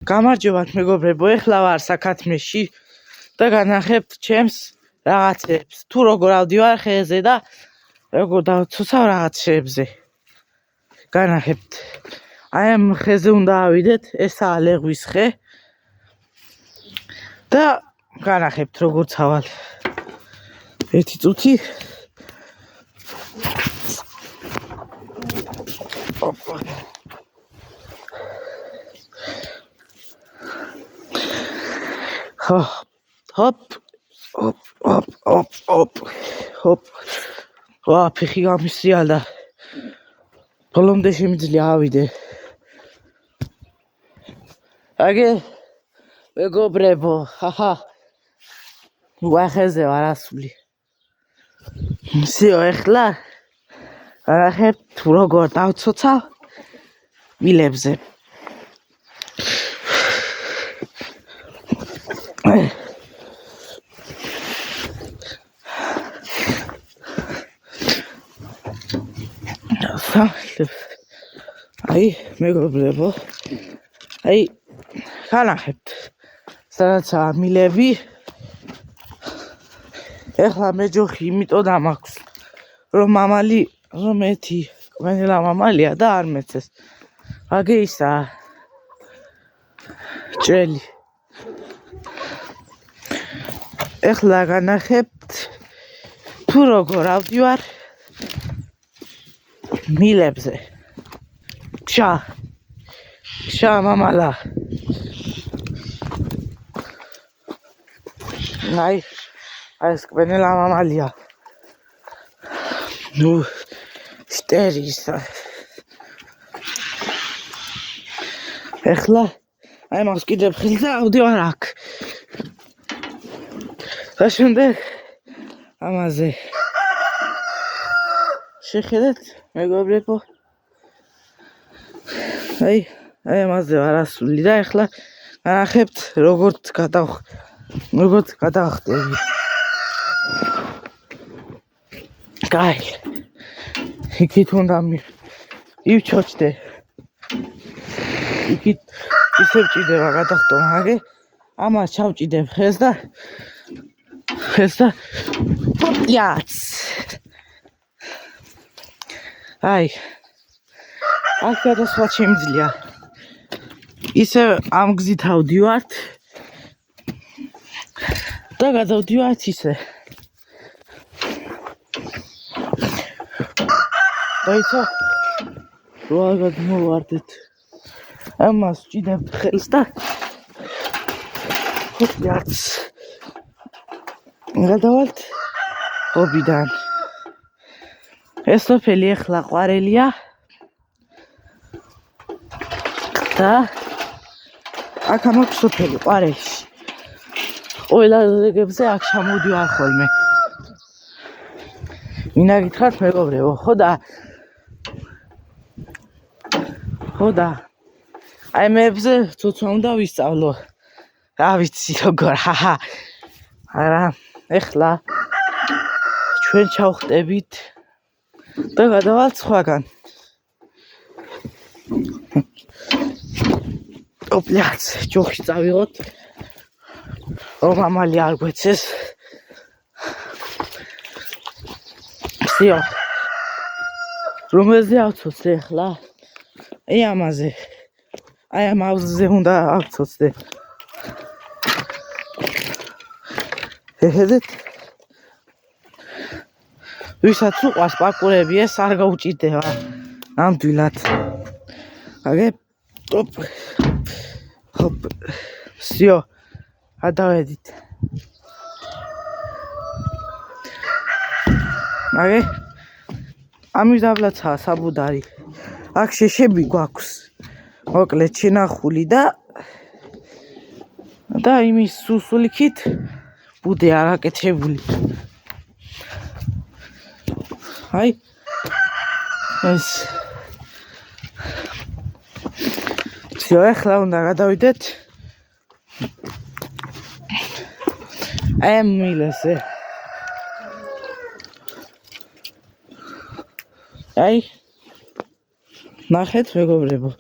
გამარჯობათ მეგობრებო, ეხლა ვარ საქათმეში და განახებთ ჩემს რაღაცებს. თუ როგორ ავდივარ ხეზე და როგორ დავცოცავ რაღაცებზე. განახებთ. აი ამ ხეზე უნდა ავიდეთ, ესაა ლეღვის ხე. და განახებთ როგორ ცავალ. ერთი წუთი. Hop. ვა, ფეხი გამისიალა. ბოლომდე შემიძლია ავიდე. აგე მეგობრებო, ხახა. ვახეზე ვარ ასული. ისეო ეხლა განახებთ თუ როგორ დავცოცავ მილებზე. აი მეგობრებო, აი განახებთ სადაცაა მილები. ეხლა მეჯოხი იმიტომ ამაქვს რომ მამალი რომ ერთი ყველა მამალია და არ მეცეს. აგე ისაა ჭრელი. ეხლა განახებთ თუ როგორ ავდივარ მილებზე. შა მამალა. აი ეს ყველა მამალია. ნუ სტერისა. ეხლა აი მას კიდევ ხილზე ავდივარ აქ. და შემდეგ ამაზე შეხედეთ მეგობრებო. აი ამაზე ვარ ასული და ეხლა განახებთ როგორც გადავხტები. კაი. იქით უნდა ივჩოჩდე. იქით ისევ ჭიდება გადახტომა, აგე ამას ჩავჭიდებ ხეს და პოპლიაც. აი აქ გადასვლა შემიძლია. ისევ ამ გზით ავდივართ და გადავდივართ ისე. დაიცა რო არ გადმოვარდეთ. ამას ჭიდებთ ხელს და პოპლიაც. გადავალთ ობიდან. ეს სოფელი ეხლა ყვარელია და აქ ამაქვს სოფელი ყვარელში. ყველა ზეგებზე აქ ჩამოვდივარ ხოლმე. მინდა გითხრათ მეგობრებო, ხოდა აი მეებზე ცოცვა უნდა ვისწავლო. რა ვიცი როგორ, ჰაჰა. არა, ეხლა ჩვენ ჩავხტებით და გადავალთ სხვაგან. ოპლიაც, ჯოხი წავიღოთ. რომ ამალი არ გვეცეს. სიო. რომელზე ავცოცდე ახლა? აი ამაზე. აი ამ ავზზე უნდა ავცოცდე. ხედეთ. ვისაც უყვარს პაკურები, ეს არ გაუჭირდება ნამდვილად. აგე ჰოპ. სიო. გადავედით. აგე ამის დაბლაცაა საბუდარი. აქ შეშები გვაქვს. მოკლედ შენახული და იმის სუსულიქით ბუდე არ აკეთებული. აი ეს სიო, ეხლა უნდა გადავიდეთ ამ მილზე. აი ნახეთ მეგობრებო.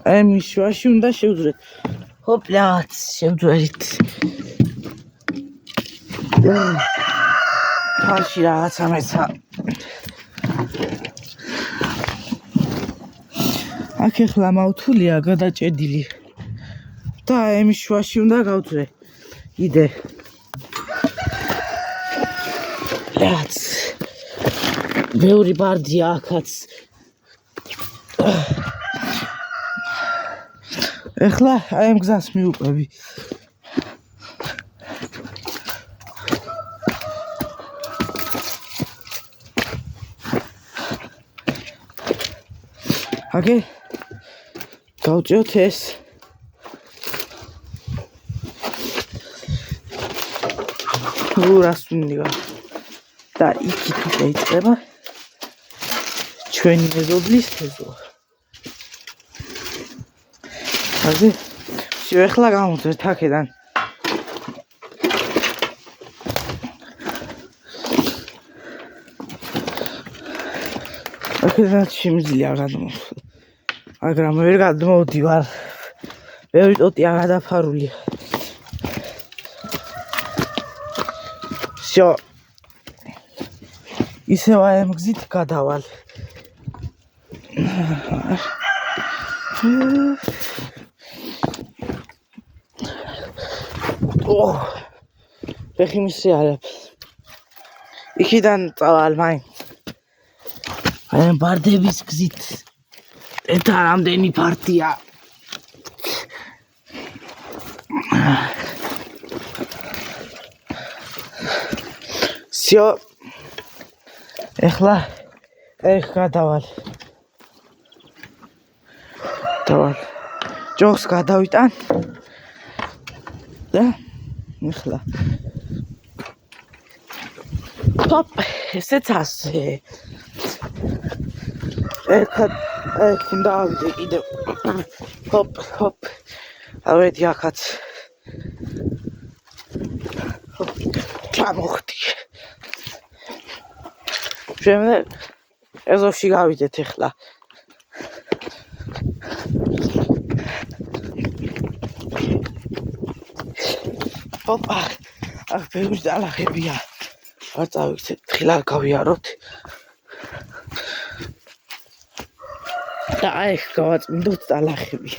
აი მის შუაში უნდა შევძვრეთ. ჰოპ, რაღაც შევძვერით. თალში რაღაცა მეცა. აქ ახლა მავთულია გადაჭედილი. და აი მის შუაში უნდა გავძვრე. იდე. რაღაც ბევრი ბარდია აქაც. ეხლა აი ამ გზას მიუყვები. აგე გავწიოთ ეს რას მინდა და იქით დაიწყება ჩვენი მეზობლის თეზო. აგე შევეხლა გამოვძერთ აქედან. აქედან შემიძლია გადმოვხო. მაგრამ ვერ გადმოვდივარ. ბევრი ტოტია გადაფარულია. всё. ისევ აი ამ გზით გადავალ. ფეხი მისიარებს. იქიდან წავალ მაინც. აი ამ ბარდების გზით. ეთა რამდენი პარტია. всё. ეხლა გადავალ. დავალ. ჯოხს გადავიტან. და ეხლა ჰოპ, ესეც ასე. ეხლა უნდა ავიდე კიდევ. ჰოპ, ჰოპ. ავედი აქაც. ჰოპ, ჩამოხდი. შემდეგ ეზოში გავიდეთ ეხლა. ჰოპა, აქ ბევრი დალახებია. არ წავიქცეთ, თხილად გავიაროთ. და აი გავაწმინდოთ დალახები.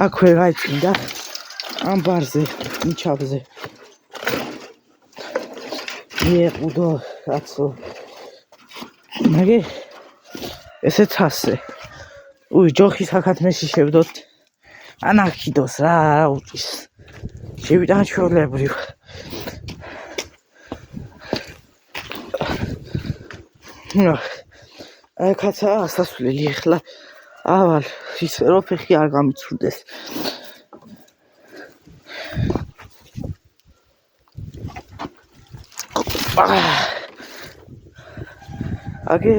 აქვე გაიწმინდა ამ ბარზე, ნიჩაბზე. მიეყუდო კაცო. მაგე ესეც ასე. ჯოხის აქათმეში შევდოთ. ან აქიდოს რა უჭის. შევიტან ჩვეულებრივ. აი კაცა ასასვლელი ეხლა ავალ ისე რომ ფეხი არ გამიცურდეს. აგე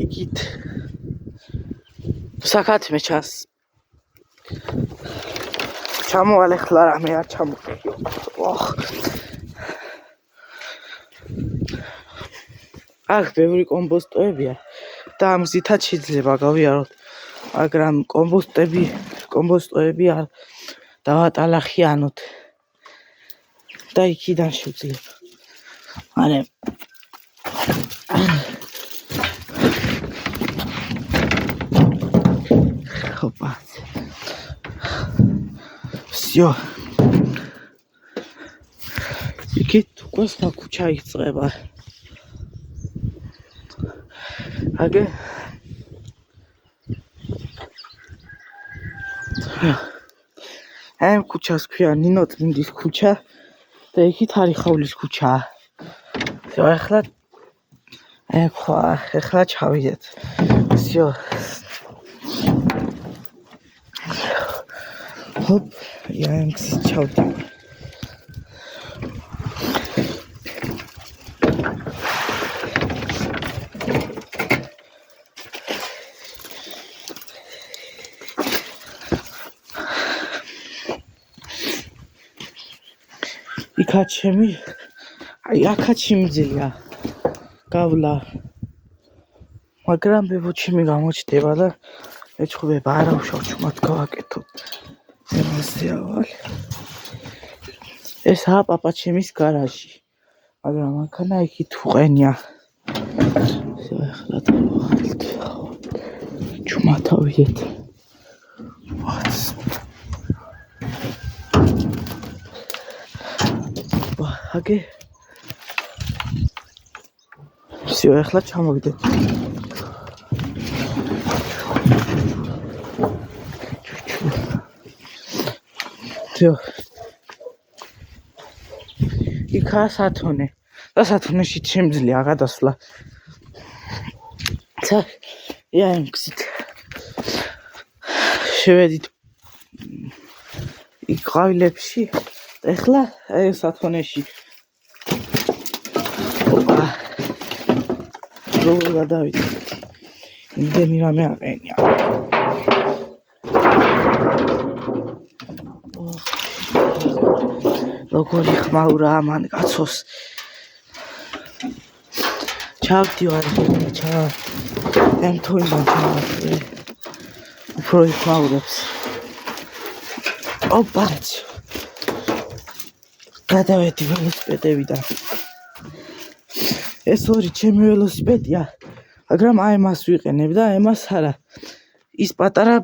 იქით საკათმე ჩას ჩამოვალ ეხლა რამე არ ჩამოყიო. აქ ბევრი კომბოსტოებია და ამ გზითაც შეიძლება გავიაროთ, მაგრამ კომბოსტოები არ დავატალახიანოთ და იქიდან შევძლებ. მაგრამ ჰოპა. всё. იქით უკვე სხვა ქუჩა იწყება. აგე ამ ქუჩას ქვია ნინოწმინდის ქუჩა და იქით არიხავლის ქუჩა. ახლა ეხლა ჩავიდეთ. всё. ჰოპ, იამს ჩავდი. იქაც ჩემი აი აქაც იმძია გავლა მაგრამ ბებოჩიმი გამოჩდება და ეჩხუბება არა უშავ ჩუმად გავაკეთო ემასზე ავალ ესაა პაპაჩემის გარაჟი მაგრამ აქანა იქით უყენია ახლა დავავალთ ჩუმად ავიდეთ აგე всё ახლა ჩამოვიდეთ всё იქა სათონე და სათონეში შემძლია გადასვლა ცა იამქსით შევედით იქ ყავილებში და ახლა აი სათონეში როგორ გადავიდეთ იმდენი რამე აყენია როგორი ხმაურა ამან კაცოს ჩავდივარ ემთოიდან ჩავდივარ უფრო ხმაურებს ოპაც გადავედი ველოსიპედებიდან ეს ორი ჩემი ველოსიპედია მაგრამ აი მას ვიყენებ და ემას არა ის პატარა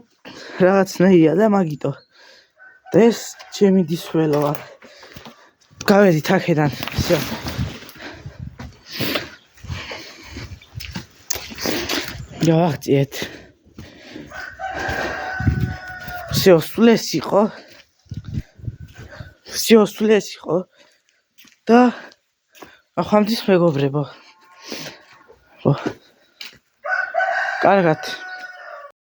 რაღაცნაირია და მაგიტო და ეს ჩემი დისველოა გავედით აქედან всё გავაღწიეთ всё სულეს იყო და ახამდის მეგობრებო კარგად